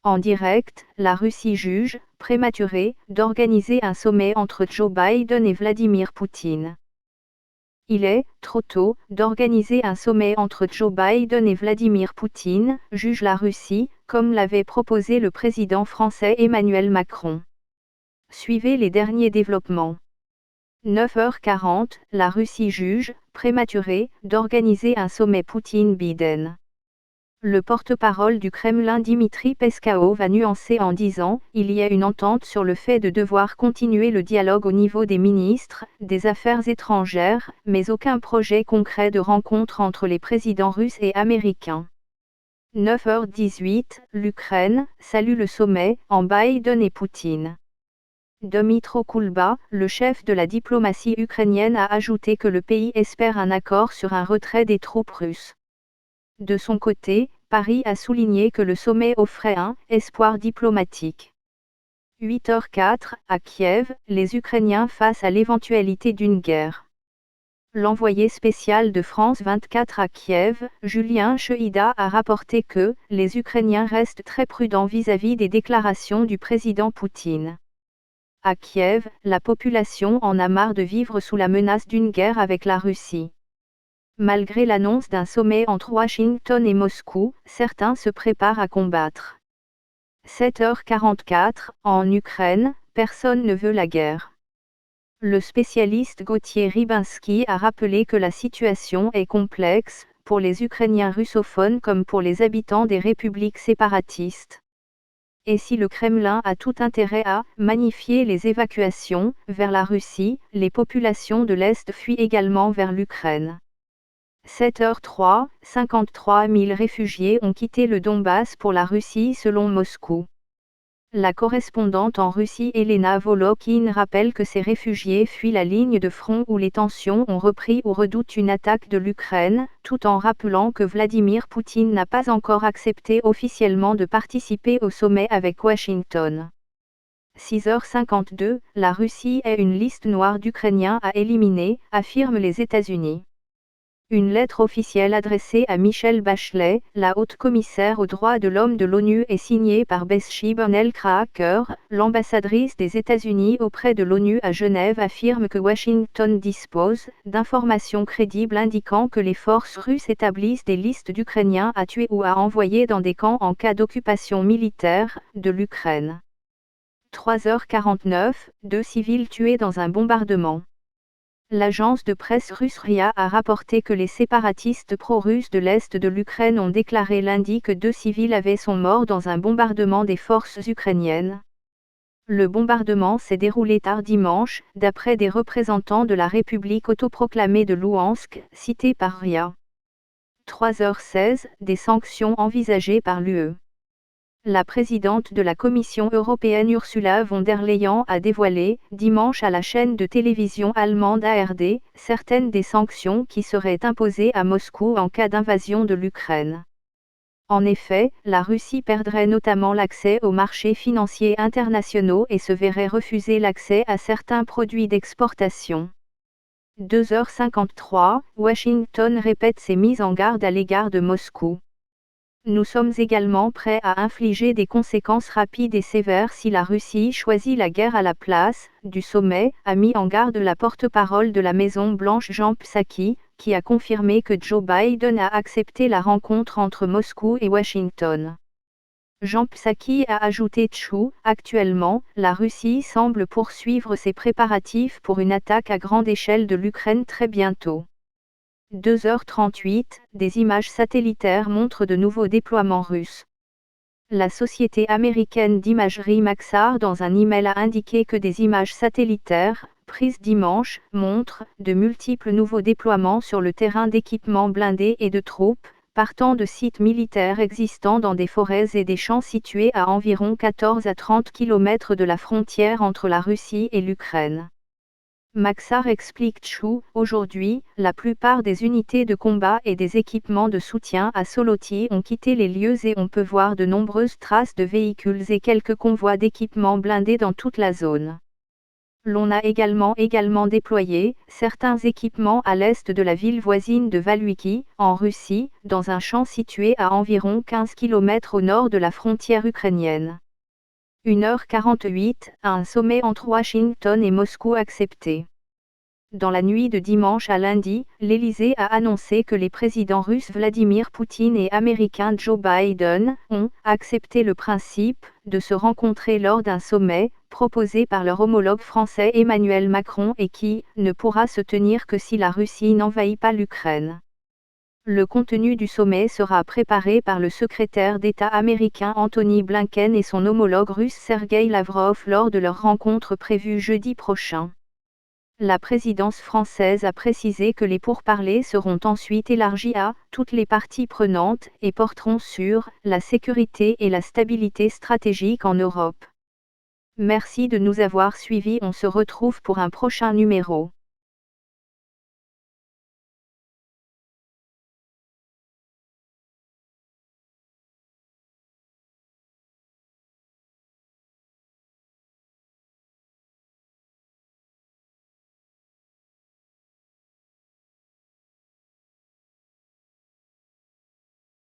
En direct, la Russie juge, prématuré, d'organiser un sommet entre Joe Biden et Vladimir Poutine. Il est, trop tôt, d'organiser un sommet entre Joe Biden et Vladimir Poutine, juge la Russie, comme l'avait proposé le président français Emmanuel Macron. Suivez les derniers développements. 9h40, la Russie juge, prématuré, d'organiser un sommet Poutine-Biden. Le porte-parole du Kremlin Dmitri Peskov a nuancé en disant « Il y a une entente sur le fait de devoir continuer le dialogue au niveau des ministres, des Affaires étrangères, mais aucun projet concret de rencontre entre les présidents russes et américains. » 9h18, l'Ukraine salue le sommet, en Biden et Poutine. Dmytro Kulba, le chef de la diplomatie ukrainienne, a ajouté que le pays espère un accord sur un retrait des troupes russes. De son côté, Paris a souligné que le sommet offrait un « espoir diplomatique ». 8h04, à Kiev, les Ukrainiens face à l'éventualité d'une guerre. L'envoyé spécial de France 24 à Kiev, Julien Chehida, a rapporté que « les Ukrainiens restent très prudents vis-à-vis des déclarations du président Poutine ». À Kiev, la population en a marre de vivre sous la menace d'une guerre avec la Russie. Malgré l'annonce d'un sommet entre Washington et Moscou, certains se préparent à combattre. 7h44, en Ukraine, personne ne veut la guerre. Le spécialiste Gauthier Rybinski a rappelé que la situation est complexe, pour les Ukrainiens russophones comme pour les habitants des républiques séparatistes. Et si le Kremlin a tout intérêt à magnifier les évacuations vers la Russie, les populations de l'Est fuient également vers l'Ukraine. 7h03, 53 000 réfugiés ont quitté le Donbass pour la Russie selon Moscou. La correspondante en Russie Elena Volokhin rappelle que ces réfugiés fuient la ligne de front où les tensions ont repris ou redoutent une attaque de l'Ukraine, tout en rappelant que Vladimir Poutine n'a pas encore accepté officiellement de participer au sommet avec Washington. 6h52, la Russie est une liste noire d'Ukrainiens à éliminer, affirment les États-Unis. Une lettre officielle adressée à Michelle Bachelet, la haute commissaire aux droits de l'homme de l'ONU, est signée par Beschi Bonnell-Kracker, l'ambassadrice des États-Unis auprès de l'ONU à Genève, affirme que Washington dispose d'informations crédibles indiquant que les forces russes établissent des listes d'Ukrainiens à tuer ou à envoyer dans des camps en cas d'occupation militaire de l'Ukraine. 3h49, 2 civils tués dans un bombardement. L'agence de presse russe RIA a rapporté que les séparatistes pro-russes de l'Est de l'Ukraine ont déclaré lundi que 2 civils sont morts dans un bombardement des forces ukrainiennes. Le bombardement s'est déroulé tard dimanche, d'après des représentants de la République autoproclamée de Louhansk, cités par RIA. 3h16, des sanctions envisagées par l'UE. La présidente de la Commission européenne Ursula von der Leyen a dévoilé, dimanche à la chaîne de télévision allemande ARD, certaines des sanctions qui seraient imposées à Moscou en cas d'invasion de l'Ukraine. En effet, la Russie perdrait notamment l'accès aux marchés financiers internationaux et se verrait refuser l'accès à certains produits d'exportation. 2h53, Washington répète ses mises en garde à l'égard de Moscou. Nous sommes également prêts à infliger des conséquences rapides et sévères si la Russie choisit la guerre à la place du sommet, a mis en garde la porte-parole de la Maison-Blanche Jen Psaki, qui a confirmé que Joe Biden a accepté la rencontre entre Moscou et Washington. Jen Psaki a ajouté actuellement, la Russie semble poursuivre ses préparatifs pour une attaque à grande échelle de l'Ukraine très bientôt. 2h38, des images satellitaires montrent de nouveaux déploiements russes. La société américaine d'imagerie Maxar dans un email a indiqué que des images satellitaires, prises dimanche, montrent de multiples nouveaux déploiements sur le terrain d'équipements blindés et de troupes, partant de sites militaires existants dans des forêts et des champs situés à environ 14 à 30 km de la frontière entre la Russie et l'Ukraine. Maxar explique aujourd'hui, la plupart des unités de combat et des équipements de soutien à Soloti ont quitté les lieux et on peut voir de nombreuses traces de véhicules et quelques convois d'équipements blindés dans toute la zone. L'on a également déployé certains équipements à l'est de la ville voisine de Valuiki, en Russie, dans un champ situé à environ 15 km au nord de la frontière ukrainienne. 1h48, un sommet entre Washington et Moscou accepté. Dans la nuit de dimanche à lundi, l'Élysée a annoncé que les présidents russes Vladimir Poutine et américain Joe Biden ont accepté le principe de se rencontrer lors d'un sommet proposé par leur homologue français Emmanuel Macron et qui ne pourra se tenir que si la Russie n'envahit pas l'Ukraine. Le contenu du sommet sera préparé par le secrétaire d'État américain Anthony Blinken et son homologue russe Sergueï Lavrov lors de leur rencontre prévue jeudi prochain. La présidence française a précisé que les pourparlers seront ensuite élargis à toutes les parties prenantes et porteront sur la sécurité et la stabilité stratégique en Europe. Merci de nous avoir suivis, on se retrouve pour un prochain numéro.